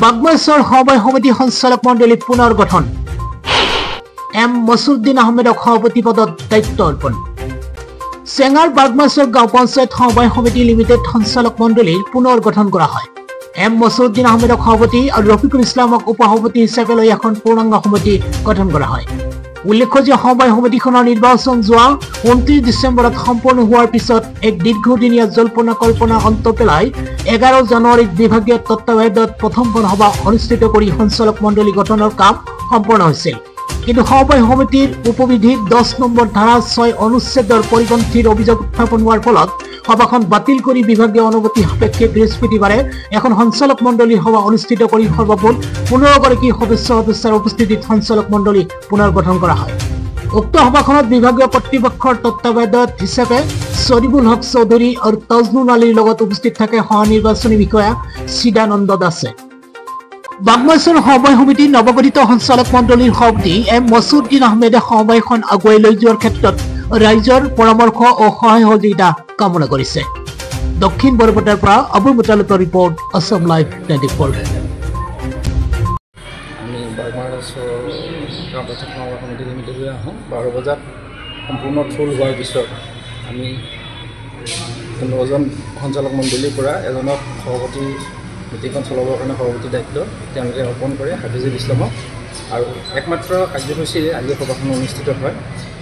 বাগমাছৰ সমবায় সমিতি সঞ্চালক মণ্ডলী পুনৰ গঠন এম মছুদ্দিন আহমেদক সভাপতি পদত দায়িত্ব অৰ্পণ চেঙাৰ বাগমাছৰ গাঁও পঞ্চায়ত সমবায় সমিতি লিমিটেড সঞ্চালক মণ্ডলীৰ পুনৰ গঠন কৰা হয় এম মছুদ্দিন আহমেদক সভাপতি আৰু ৰফিকুল ইছলামক উপসভাপতি হিচাপে লৈ এখন পূৰ্ণাংগ সমিতি গঠন কৰা হয় উল্লেখ্য যে সমবায় সমিতিখনৰ নিৰ্বাচন যোৱা 29 ডিচেম্বৰত সম্পূৰ্ণ হোৱাৰ পিছত এক দীৰ্ঘদিনীয়া জল্পনা কল্পনা অন্ত পেলাই 11 জানুৱাৰীত বিভাগীয় তত্ত্বাৱধানত প্ৰথমখন সভা অনুষ্ঠিত কৰি সঞ্চালক মণ্ডলী গঠনৰ কাম সম্পূৰ্ণ হৈছিল কিন্তু সমবায় সমিতিৰ উপবিধিৰ 10 নম্বৰ ধাৰা 6 অনুচ্ছেদৰ পৰিপন্থীৰ অভিযোগ উত্থাপন হোৱাৰ ফলত সভাখন বাতিল কৰি বিভাগীয় অনুমতি সাপেক্ষে বৃহস্পতিবাৰে এখন সঞ্চালক মণ্ডলীৰ সভা অনুষ্ঠিত কৰি সৰ্বমুঠ 15 গৰাকী সদস্যৰ উপস্থিতিত সঞ্চালক মণ্ডলী পুনৰ গঠন কৰা হয় উক্ত সভাখনত বিভাগীয় কৰ্তৃপক্ষৰ তত্ত্বাৱধায়ক হিচাপে সৰিবুল হক চৌধুৰী আৰু তাজনুল আলীৰ লগত উপস্থিত থাকে সহনিৰ্বাচনী বিষয়া সিদানন্দ দাসে বাগমাছৰ সমবায় সমিতিৰ নৱগঠিত সঞ্চালক মণ্ডলীৰ সভাপতি এম মছুদ্দিন আহমেদে সমবায়খন আগুৱাই লৈ যোৱাৰ ক্ষেত্ৰত ৰাইজৰ পৰামৰ্শ আৰু সহায় সহযোগিতা কামনা কৰিছে দক্ষিণ বৰপেটাৰ পৰা আবুল মুতালিবৰ ৰিপৰ্ট অসম লাইভ 24 আমি বাগমাছৰ গাঁও পঞ্চায়ত সমবায় সমিতি লিমিটেডলৈ আহোঁ 12 বজাত সম্পূৰ্ণ ফুল হোৱাৰ পিছত আমি 15জন সঞ্চালক মণ্ডলীৰ পৰা এজনক সভাপতি মিটিংখন চলাবৰ কাৰণে সভাপতি দায়িত্ব তেওঁলোকে অৰ্পণ কৰে হাফিজুল ইছলামক আৰু একমাত্ৰ কাৰ্যসূচীৰে আজি সভাখন অনুষ্ঠিত হয়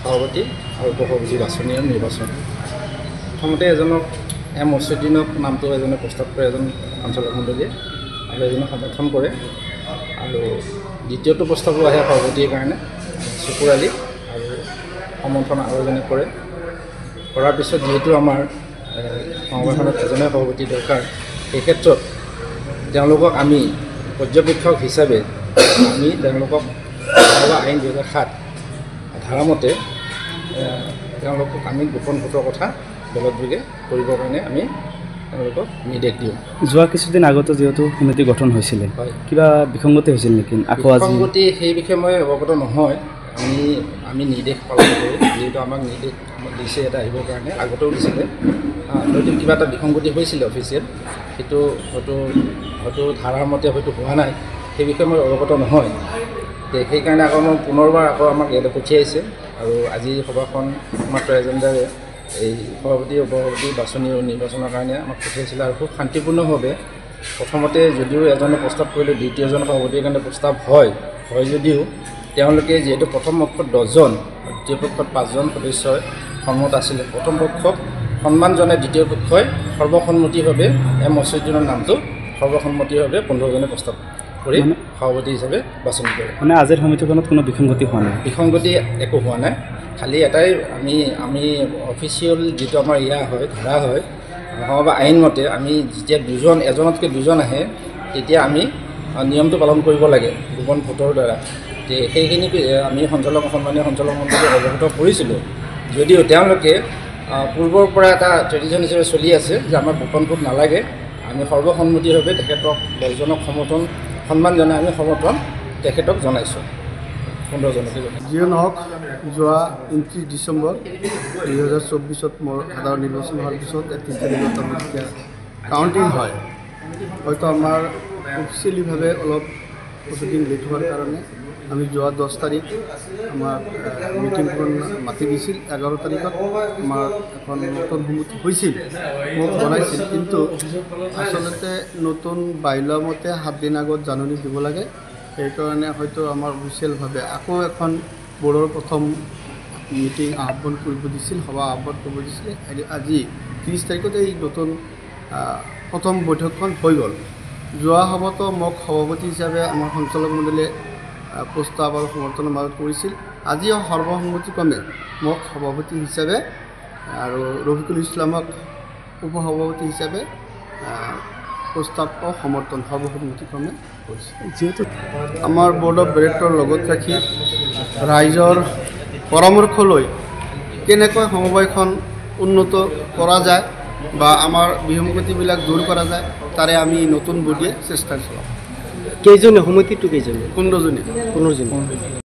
সভাপতি আৰু উপসভাপতি বাছনি আৰু নিৰ্বাচন প্ৰথমতে এজনক এম মছুদ্দিনক নামটো এজনে প্ৰস্তাৱ কৰে এজন সঞ্চালক মণ্ডলীয়ে আৰু এজনে সমৰ্থন কৰে আৰু দ্বিতীয়টো প্ৰস্তাৱো আহে সভাপতিৰ কাৰণে চকুৰ আলী আৰু সমৰ্থন আৰু এজনে কৰে কৰাৰ পিছত যিহেতু আমাৰ সমবায়খনত এজনে সভাপতি দৰকাৰ এই ক্ষেত্ৰত তেওঁলোকক আমি পৰ্যবেক্ষক হিচাপে আমি তেওঁলোকক আইন 2007 ধাৰামতে তেওঁলোকক আমি গোপন ভোটৰ কথা বলবৎযোগে কৰিবৰ কাৰণে আমি তেওঁলোকক নিৰ্দেশ দিওঁ যোৱা কিছুদিন আগতে যিহেতু সমিতি গঠন হৈছিলে কিবা বিসংগতি হৈছিল নেকি আকৌ আজি বিসংগতি সেই বিষয়ে মই অৱগত নহয় আমি নিৰ্দেশ পালন কৰোঁ যিহেতু আমাক নিৰ্দেশ দিছে এটা আহিবৰ কাৰণে আগতেও দিছিলে হয়তো কিবা এটা বিসংগতি হৈছিলে অফিচিয়েল সেইটো হয়তো ধাৰাৰ মতে হয়তো হোৱা নাই সেই বিষয়ে মই অৱগত নহয় সেইকাৰণে আকৌ মই পুনৰবাৰ আকৌ আমাক ইয়াতে পঠিয়াইছে আৰু আজি সভাখন মাত্ৰ এজেণ্ডাৰে এই সভাপতি উপসভাপতি বাছনি আৰু নিৰ্বাচনৰ কাৰণে আমাক পঠিয়াইছিলে আৰু খুব শান্তিপূৰ্ণভাৱে প্ৰথমতে যদিও এজনে প্ৰস্তাৱ কৰিলে দ্বিতীয়জন সভাপতিৰ কাৰণে প্ৰস্তাৱ হয় যদিও তেওঁলোকে যিহেতু প্ৰথম পক্ষত 10জন দ্বিতীয় পক্ষত 5জন সদস্যৰ সন্মত আছিলে প্ৰথম পক্ষক সন্মান জনাই দ্বিতীয় পক্ষই সৰ্বসন্মতিভাৱে এম মছুদ্দিনৰ নামটো সৰ্বসন্মতিভাৱে 15জনে প্ৰস্তাৱ কৰি সভাপতি হিচাপে বাছনি কৰে মানে আজিৰ সমিতিখনত কোনো বিসংগতি হোৱা নাই বিসংগতি একো হোৱা নাই খালি এটাই আমি অফিচিয়েল যিটো আমাৰ হয় ধাৰা হয় সমবায় আইনমতে আমি যেতিয়া এজনতকৈ দুজন আহে তেতিয়া আমি নিয়মটো পালন কৰিব লাগে গোপন ভোটৰ দ্বাৰা সেইখিনি আমি সন্মানীয় সঞ্চালক মণ্ডলীক অৱগত কৰিছিলোঁ যদিও তেওঁলোকে পূৰ্বৰ পৰা এটা ট্ৰেডিশ্যন হিচাপে চলি আছে যে আমাৰ গোপন ভোট নালাগে আমি সৰ্বসন্মতিভাৱে তেখেতক 10জনক সন্মান জনাই আমি সমৰ্থন তেখেতক জনাইছোঁ 15জনকে যিয়ে নহওক যোৱা 29 ডিচেম্বৰ 2024 মোৰ সাধাৰণ নিৰ্বাচন হোৱাৰ পিছত 31 তাৰিখত আমি যেতিয়া কাউণ্টিং হয় হয়তো আমাৰ অফিচিয়েলিভাৱে অলপ প্ৰচিডিং লেট হোৱাৰ কাৰণে আমি যোৱা 10 তাৰিখ আমাৰ মিটিংখন মাতি দিছিল 11 তাৰিখত আমাৰ এখন নতুন সমিতি হৈছিল মোক জনাইছিল কিন্তু আচলতে নতুন বাইলা মতে 7 দিন আগত জাননী দিব লাগে সেইকাৰণে হয়তো আমাৰ অফিচিয়েলভাৱে আকৌ এখন বৰ্ডৰ প্ৰথম মিটিং আহ্বান কৰিব দিছিল সভা আহ্বান কৰিব দিছিল আজি 30 তাৰিখত এই নতুন প্ৰথম বৈঠকখন হৈ গ'ল যোৱা সভাতো মোক সভাপতি হিচাপে আমাৰ সঞ্চালক মণ্ডলীয়ে প্ৰস্তাৱ আৰু সমৰ্থনৰ মাজত কৰিছিল আজিও সৰ্বসন্মতিক্ৰমে মোক সভাপতি হিচাপে আৰু ৰফিকুল ইছলামক উপসভাপতি হিচাপে প্ৰস্তাৱ আৰু সমৰ্থন সৰ্বসন্মতিক্ৰমে কৰিছিল যিহেতু আমাৰ বৰ্ড অফ ডিৰেক্টৰৰ লগত ৰাখি ৰাইজৰ পৰামৰ্শ লৈ কেনেকৈ সমবায়খন উন্নত কৰা যায় বা আমাৰ বিসংগতিবিলাক দূৰ কৰা যায় তাৰে আমি নতুন বুদ্ধিয়ে চেষ্টা চলাম কেইজনে সমিতিটো কেইজনে 15জনে